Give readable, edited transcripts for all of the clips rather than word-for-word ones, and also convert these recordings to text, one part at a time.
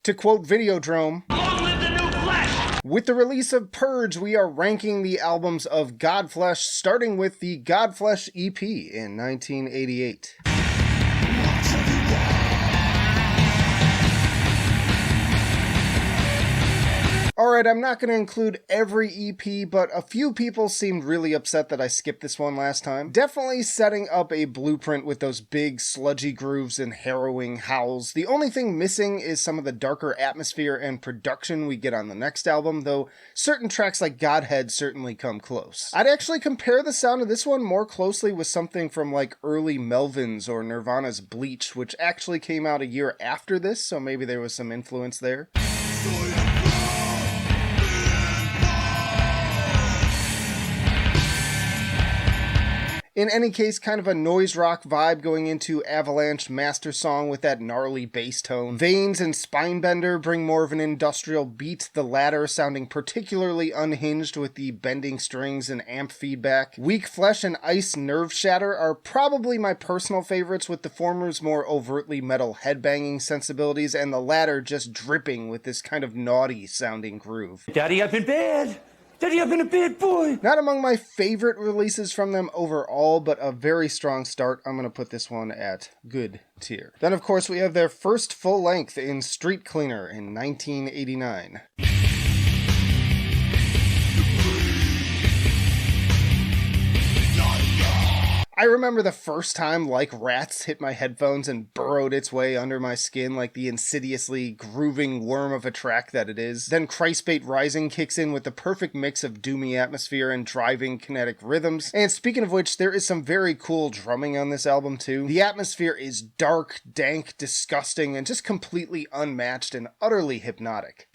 To quote Videodrome, Long live the new flesh! with the release of Purge, we are ranking the albums of Godflesh, starting with the Godflesh EP in 1988. Alright, I'm not going to include every EP, but a few people seemed really upset that I skipped this one last time. Definitely setting up a blueprint with those big sludgy grooves and harrowing howls. The only thing missing is some of the darker atmosphere and production we get on the next album, though certain tracks like Godhead certainly come close. I'd actually compare the sound of this one more closely with something from like early Melvins or Nirvana's Bleach, which actually came out a year after this, so maybe there was some influence there. In any case, kind of a noise rock vibe going into Avalanche Master Song with that gnarly bass tone. Veins and Spinebender bring more of an industrial beat, the latter sounding particularly unhinged with the bending strings and amp feedback. Weak Flesh and Ice Nerve Shatter are probably my personal favorites, with the former's more overtly metal headbanging sensibilities and the latter just dripping with this kind of naughty sounding groove. Daddy, I've been bad! Daddy, I've been a bad boy! Not among my favorite releases from them overall, but a very strong start. I'm going to put this one at good tier. Then, of course, we have their first full length in Streetcleaner in 1989. I remember the first time Like Rats hit my headphones and burrowed its way under my skin like the insidiously grooving worm of a track that it is. Then Christbait Rising kicks in with the perfect mix of doomy atmosphere and driving kinetic rhythms. And speaking of which, there is some very cool drumming on this album too. The atmosphere is dark, dank, disgusting, and just completely unmatched and utterly hypnotic.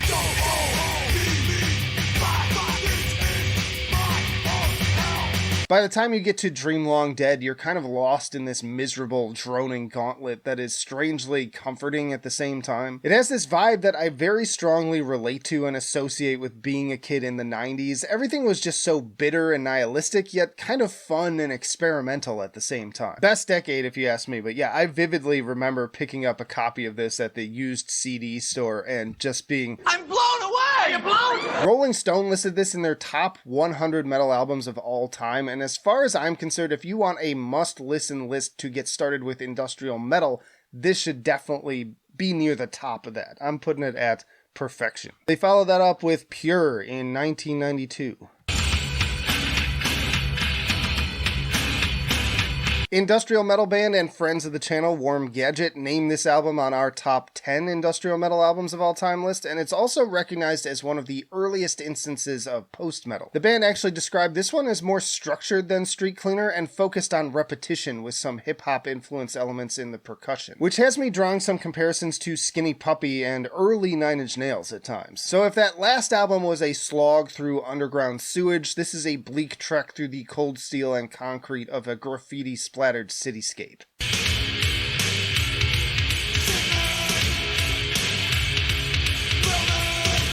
By the time you get to Dream Long Dead, you're kind of lost in this miserable, droning gauntlet that is strangely comforting at the same time. It has this vibe that I very strongly relate to and associate with being a kid in the 90s. Everything was just so bitter and nihilistic, yet kind of fun and experimental at the same time. Best decade, if you ask me, but yeah, I vividly remember picking up a copy of this at the used CD store and just being, I'm blown away! You're blown! Rolling Stone listed this in their top 100 metal albums of all time, and as far as I'm concerned, if you want a must-listen list to get started with industrial metal, this should definitely be near the top of that. I'm putting it at perfection. They followed that up with Pure in 1992. Industrial metal band and friends of the channel, Warm Gadget, named this album on our top 10 industrial metal albums of all time list, and it's also recognized as one of the earliest instances of post-metal. The band actually described this one as more structured than Streetcleaner and focused on repetition with some hip-hop influence elements in the percussion, which has me drawing some comparisons to Skinny Puppy and early Nine Inch Nails at times. So if that last album was a slog through underground sewage, this is a bleak trek through the cold steel and concrete of a graffiti splattered cityscape.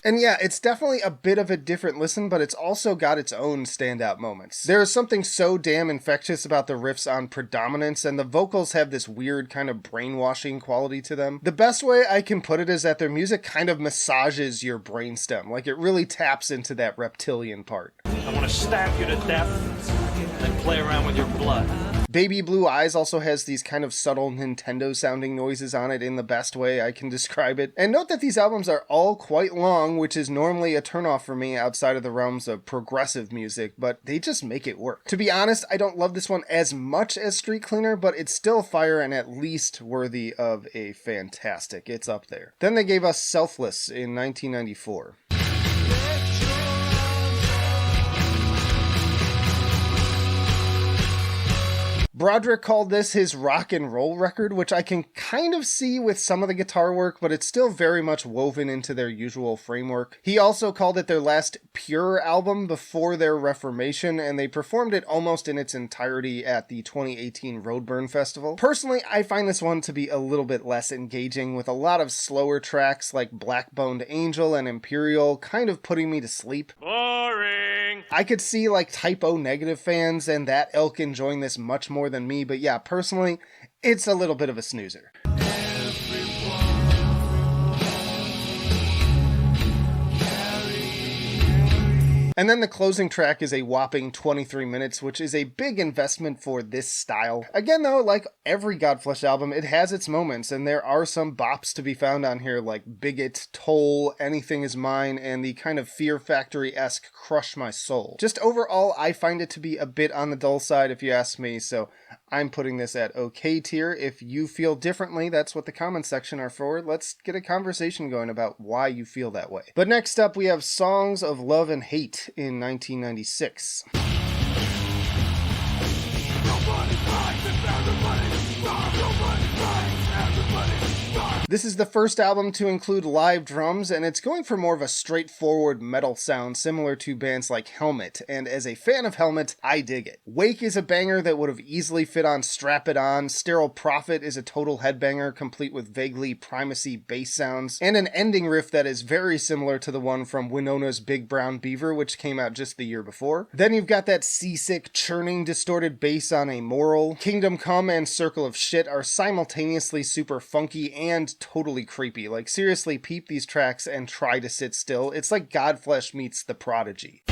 And yeah, it's definitely a bit of a different listen, but it's also got its own standout moments. There is something so damn infectious about the riffs on Predominance, and the vocals have this weird kind of brainwashing quality to them. The best way I can put it is that their music kind of massages your brainstem, like it really taps into that reptilian part. I want to stab you to death, then play around with your blood. Baby Blue Eyes also has these kind of subtle Nintendo-sounding noises on it in the best way I can describe it. And note that these albums are all quite long, which is normally a turnoff for me outside of the realms of progressive music, but they just make it work. To be honest, I don't love this one as much as Streetcleaner, but it's still fire and at least worthy of a fantastic. It's up there. Then they gave us Selfless in 1994. Broderick called this his rock and roll record, which I can kind of see with some of the guitar work, but it's still very much woven into their usual framework. He also called it their last pure album before their reformation, and they performed it almost in its entirety at the 2018 Roadburn Festival. Personally, I find this one to be a little bit less engaging, with a lot of slower tracks like Black-Boned Angel and Imperial kind of putting me to sleep. Boring! I could see like Type O Negative fans and that ilk enjoying this much more than me, but yeah, personally, it's a little bit of a snoozer. And then the closing track is a whopping 23 minutes, which is a big investment for this style. Again though, like every Godflesh album, it has its moments, and there are some bops to be found on here like Bigot, Toll, Anything Is Mine, and the kind of Fear Factory-esque Crush My Soul. Just overall, I find it to be a bit on the dull side if you ask me, so I'm putting this at okay tier. If you feel differently, that's what the comments section are for. Let's get a conversation going about why you feel that way. But next up, we have Songs of Love and Hate in 1996. This is the first album to include live drums, and it's going for more of a straightforward metal sound similar to bands like Helmet, and as a fan of Helmet, I dig it. Wake is a banger that would have easily fit on Strap It On, Sterile Prophet is a total headbanger complete with vaguely primacy bass sounds, and an ending riff that is very similar to the one from Winona's Big Brown Beaver, which came out just the year before. Then you've got that seasick, churning, distorted bass on Amoral. Kingdom Come and Circle of Shit are simultaneously super funky and totally creepy. Like, seriously, peep these tracks and try to sit still. It's like Godflesh meets The Prodigy.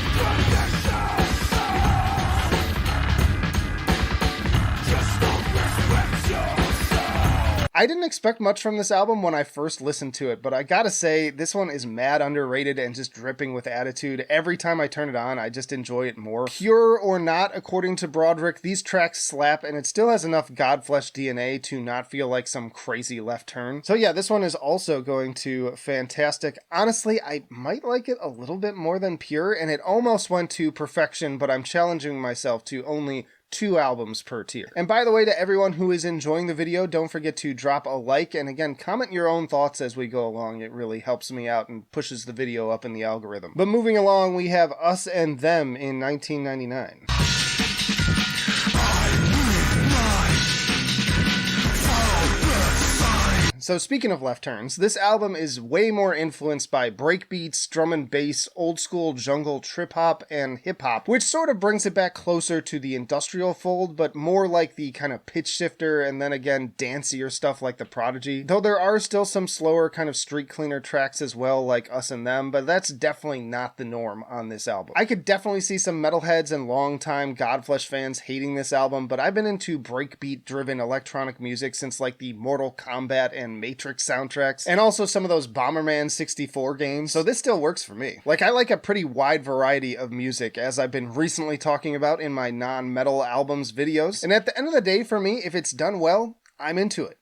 I didn't expect much from this album when I first listened to it, but I gotta say, this one is mad underrated and just dripping with attitude. Every time I turn it on, I just enjoy it more. Pure or not, according to Broderick, these tracks slap, and it still has enough Godflesh DNA to not feel like some crazy left turn. So yeah, this one is also going to Fantastic. Honestly, I might like it a little bit more than Pure, and it almost went to Perfection, but I'm challenging myself to only 2 albums per tier. And by the way, to everyone who is enjoying the video, don't forget to drop a like, and again, comment your own thoughts as we go along. It really helps me out and pushes the video up in the algorithm. But moving along, we have Us and Them in 1999. So speaking of left turns, this album is way more influenced by breakbeats, drum and bass, old school jungle trip hop, and hip hop, which sort of brings it back closer to the industrial fold, but more like the kind of pitch shifter and then again dancier stuff like The Prodigy. Though there are still some slower kind of Streetcleaner tracks as well, like Us and Them, but that's definitely not the norm on this album. I could definitely see some metalheads and longtime Godflesh fans hating this album, but I've been into breakbeat driven electronic music since like the Mortal Kombat and Matrix soundtracks, and also some of those Bomberman 64 games, so this still works for me. Like, I like a pretty wide variety of music, as I've been recently talking about in my non-metal albums videos, and at the end of the day, for me, if it's done well, I'm into it.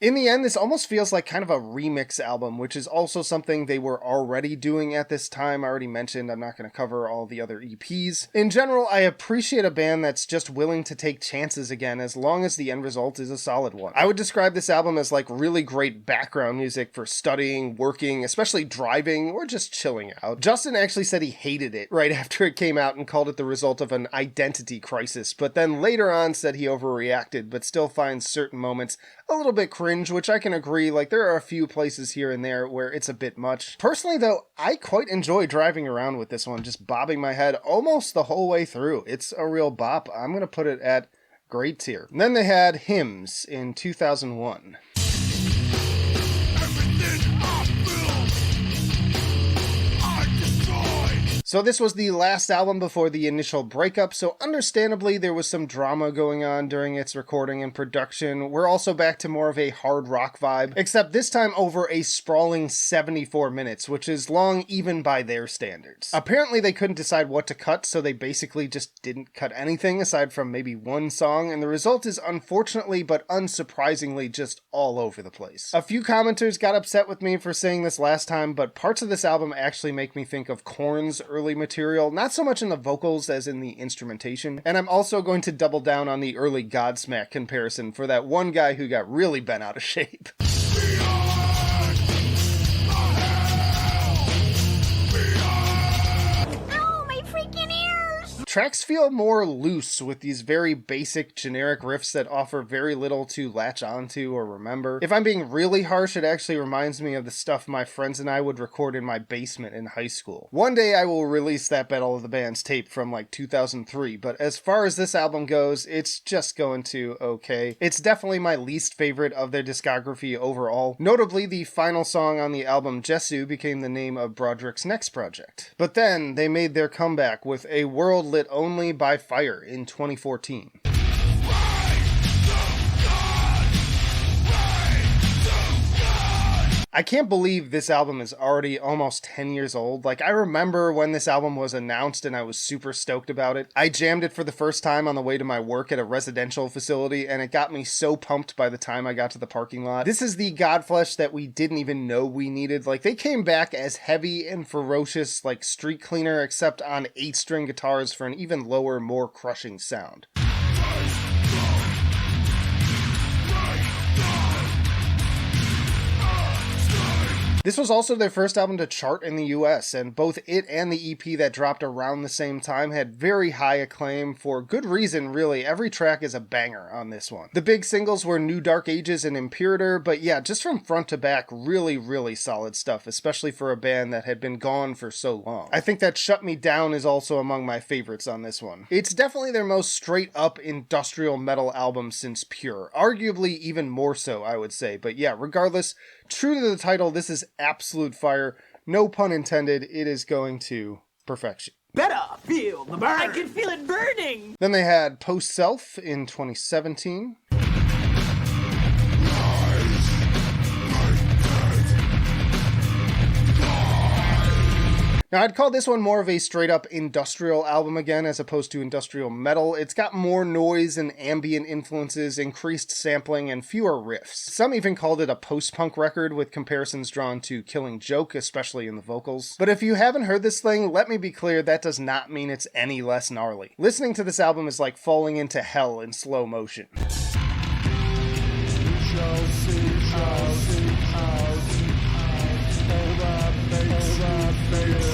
In the end, this almost feels like kind of a remix album, which is also something they were already doing at this time. I already mentioned I'm not going to cover all the other EPs. In general, I appreciate a band that's just willing to take chances again, as long as the end result is a solid one. I would describe this album as like really great background music for studying, working, especially driving, or just chilling out. Justin actually said he hated it right after it came out and called it the result of an identity crisis, but then later on said he overreacted, but still finds certain moments a little bit cringe, which I can agree. Like, there are a few places here and there where it's a bit much. Personally though, I quite enjoy driving around with this one, just bobbing my head almost the whole way through. It's a real bop. I'm gonna put it at great tier. And then they had Hymns in 2001. So this was the last album before the initial breakup, so understandably there was some drama going on during its recording and production. We're also back to more of a hard rock vibe, except this time over a sprawling 74 minutes, which is long even by their standards. Apparently they couldn't decide what to cut, so they basically just didn't cut anything aside from maybe one song, and the result is unfortunately but unsurprisingly just all over the place. A few commenters got upset with me for saying this last time, but parts of this album actually make me think of Korn's early material, not so much in the vocals as in the instrumentation, and I'm also going to double down on the early Godsmack comparison for that one guy who got really bent out of shape. Tracks feel more loose with these very basic generic riffs that offer very little to latch onto or remember. If I'm being really harsh, it actually reminds me of the stuff my friends and I would record in my basement in high school. One day I will release that Battle of the Bands tape from like 2003, but as far as this album goes, it's just going to okay. It's definitely my least favorite of their discography overall. Notably, the final song on the album, Jesu, became the name of Broderick's next project. But then they made their comeback with A World Lit Only by Fire in 2014. I can't believe this album is already almost 10 years old. Like, I remember when this album was announced and I was super stoked about it. I jammed it for the first time on the way to my work at a residential facility, and it got me so pumped by the time I got to the parking lot. This is the Godflesh that we didn't even know we needed. Like, they came back as heavy and ferocious like Streetcleaner, except on 8-string guitars for an even lower, more crushing sound. This was also their first album to chart in the US, and both it and the EP that dropped around the same time had very high acclaim for good reason, really. Every track is a banger on this one. The big singles were New Dark Ages and Imperator, but yeah, just from front to back, really, really solid stuff, especially for a band that had been gone for so long. I think that Shut Me Down is also among my favorites on this one. It's definitely their most straight up industrial metal album since Pure, arguably even more so, I would say, but yeah, regardless, true to the title, this is absolute fire. No pun intended, it is going to perfection. Better feel the burn. I can feel it burning. Then they had Post Self in 2017. Now, I'd call this one more of a straight-up industrial album again, as opposed to industrial metal. It's got more noise and ambient influences, increased sampling, and fewer riffs. Some even called it a post-punk record, with comparisons drawn to Killing Joke, especially in the vocals. But if you haven't heard this thing, let me be clear, that does not mean it's any less gnarly. Listening to this album is like falling into hell in slow motion.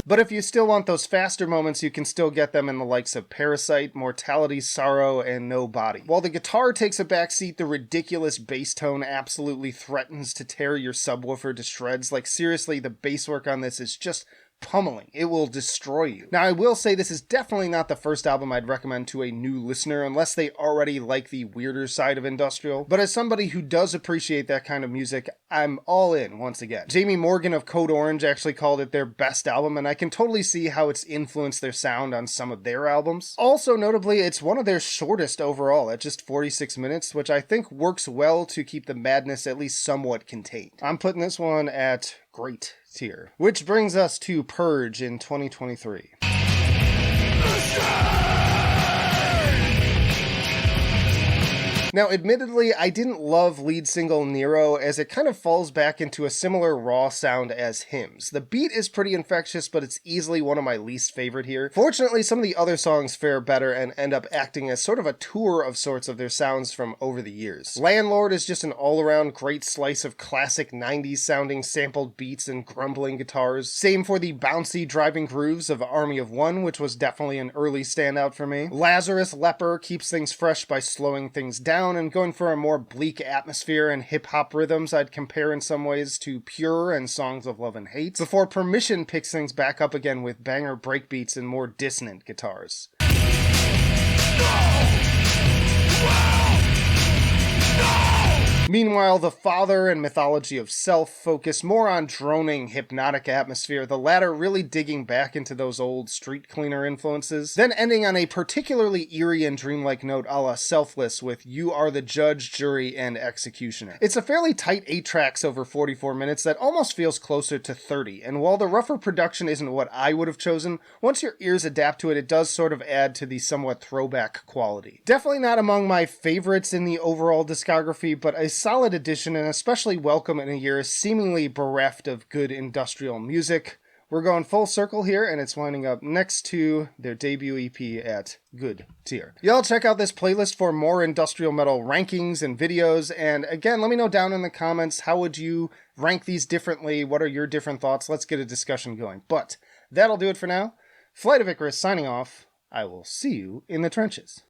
But if you still want those faster moments, you can still get them in the likes of Parasite, Mortality, Sorrow, and No Body. While the guitar takes a backseat, the ridiculous bass tone absolutely threatens to tear your subwoofer to shreds. Like, seriously, the bass work on this is just pummeling. It will destroy you. Now, I will say this is definitely not the first album I'd recommend to a new listener unless they already like the weirder side of industrial, but as somebody who does appreciate that kind of music, I'm all in once again. Jamie Morgan of Code Orange actually called it their best album, and I can totally see how it's influenced their sound on some of their albums. Also, notably, it's one of their shortest overall at just 46 minutes, which I think works well to keep the madness at least somewhat contained. I'm putting this one at great tier. Which brings us to Purge in 2023. Now, admittedly, I didn't love lead single Nero, as it kind of falls back into a similar raw sound as Hymns. The beat is pretty infectious, but it's easily one of my least favorite here. Fortunately, some of the other songs fare better and end up acting as sort of a tour of sorts of their sounds from over the years. Landlord is just an all-around great slice of classic 90s sounding sampled beats and grumbling guitars. Same for the bouncy driving grooves of Army of One, which was definitely an early standout for me. Lazarus Leper keeps things fresh by slowing things down and going for a more bleak atmosphere and hip-hop rhythms I'd compare in some ways to Pure and Songs of Love and Hate, before Permission picks things back up again with banger breakbeats and more dissonant guitars. Meanwhile, The Father and Mythology of Self focus more on droning, hypnotic atmosphere, the latter really digging back into those old Streetcleaner influences, then ending on a particularly eerie and dreamlike note a la Selfless with You Are the Judge, Jury, and Executioner. It's a fairly tight 8 tracks over 44 minutes that almost feels closer to 30, and while the rougher production isn't what I would have chosen, once your ears adapt to it, it does sort of add to the somewhat throwback quality. Definitely not among my favorites in the overall discography, but a solid addition and especially welcome in a year seemingly bereft of good industrial music. We're going full circle here, and it's winding up next to their debut EP at good tier. Y'all check out this playlist for more industrial metal rankings and videos, and again, let me know down in the comments, how would you rank these differently? What are your different thoughts? Let's get a discussion going. But that'll do it for now. Flight of Icarus signing off. I will see you in the trenches.